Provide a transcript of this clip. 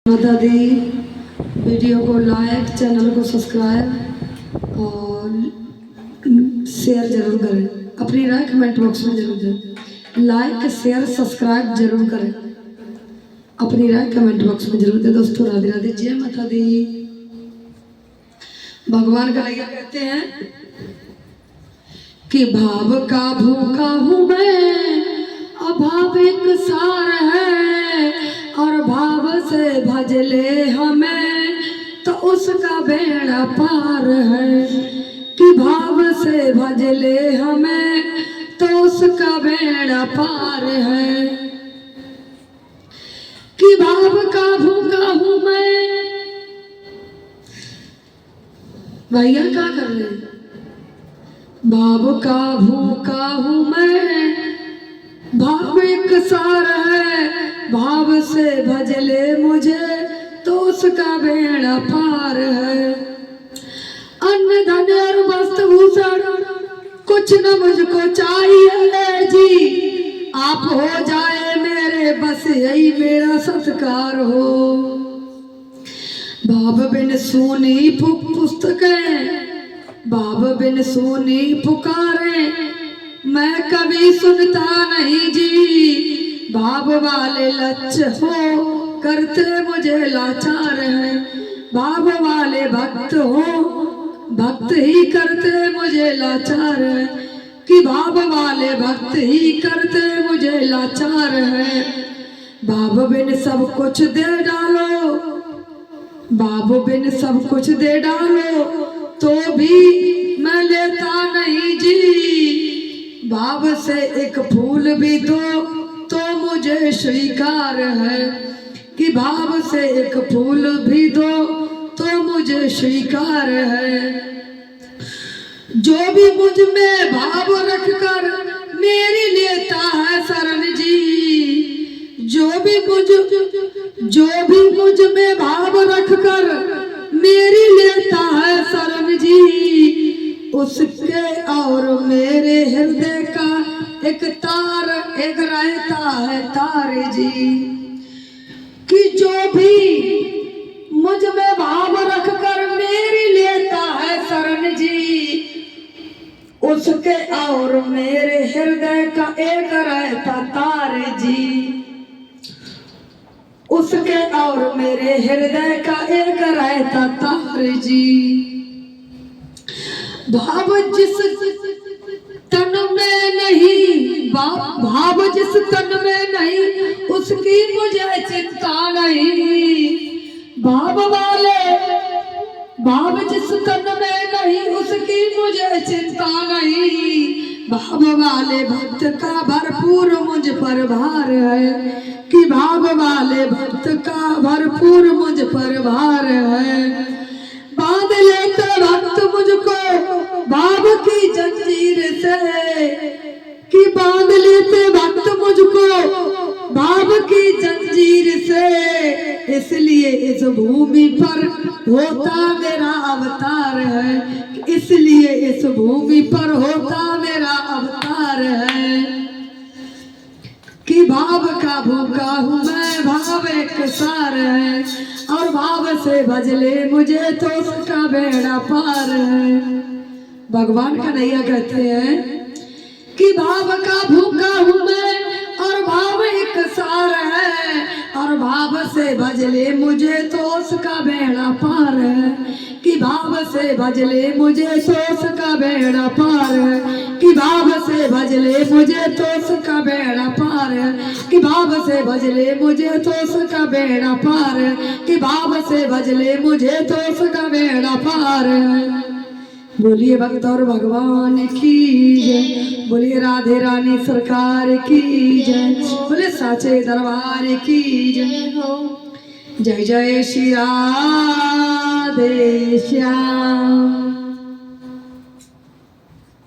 माता दी। वीडियो को like, channel को सब्सक्राइब और शेयर जरूर करें। अपनी राय कमेंट बॉक्स में जरूर दें। लाइक, शेयर, सब्सक्राइब जरूर करें। अपनी राय कमेंट बॉक्स में जरूर दें। दोस्तों राधे राधे, जय माता दी। भगवान का लैया कहते हैं कि भाव का भूखा हूँ मैं, अभाव एक सार है, और भाव से भज ले हमें तो उसका बेड़ा पार है। कि भाव से भज ले हमें तो उसका बेड़ा पार है। कि भाव का भूखा हूँ मैं। भैया क्या कर रहे हैं? भाव का भूखा हूँ मैं, भाव एक सार है, भाव से भज ले मुझे तो उसका बेड़ा पार है। अन्न धन और वस्त्र भूषण कुछ न मुझको चाहिए जी, आप हो जाए मेरे बस यही मेरा सत्कार हो। भाव बिन सुनी पुस्तकें, भाव बिन सुनी पुकारे, मैं कभी सुनता नहीं जी। भाव वाले लक्ष्य हो करते मुझे लाचार है। भाव वाले भक्त हो, भक्त ही करते मुझे लाचार है। कि भाव वाले भक्त ही करते मुझे लाचार है। भाव बिन सब कुछ दे डालो, भाव बिन सब कुछ दे डालो तो भी मैं लेता नहीं जी। भाव से एक फूल भी दो तो मुझे स्वीकार है। कि भाव से एक फूल भी दो तो मुझे स्वीकार है। जो भी मुझ में भाव रखकर मेरी लेता है शरण जी। जो भी मुझ में भाव रखकर मेरी लेता है शरण जी। उसके और मेरे हृदय का एक तार एक रहता है तार जी। कि जो भी मुझ में भाव रखकर मेरी लेता है शरण जी, उसके और मेरे हृदय का एक रहता तार जी। उसके और मेरे हृदय का एक रहता तार जी। भाव जिस तन में नहीं, भाव जिस तन में नहीं उसकी मुझे चिंता नहीं। भाव जिस तन में नहीं उसकी मुझे चिंता नहीं। भाव वाले भक्त का भरपूर मुझ पर भार है। कि भाव वाले भक्त का भरपूर मुझ पर भार है। बांध लेते भक्त मुझको भाव की जंजीर से। कि बांध लेते भक्त मुझको भाव की जंजीर से। इसलिए इस भूमि पर होता मेरा अवतार है। इसलिए इस भूमि पर होता मेरा अवतार है। कि भाव का भूखा हूँ मैं, भाव एक सार है, और भाव से भज ले मुझे तो उसका बेड़ा पार है। भगवान का नैया कहते हैं कि भाव का भूखा हूँ मैं, और भाव एक सार है, और भाव से भज ले मुझे तो उसका बेड़ा पार है। कि भाव से भज ले मुझे तो उसका बेड़ा पार है। कि भाव से भज ले मुझे तो उसका बेड़ा पार है। कि भाव से भज ले मुझे तो उसका बेड़ा पार है। कि भाव से भज ले मुझे तो उसका बेड़ा पार है। बोलिए भक्त और भगवान की जय। बोलिए राधे रानी सरकार की जय। बोले साचे दरबार की जय हो। जय जय श्री राधे श्याम।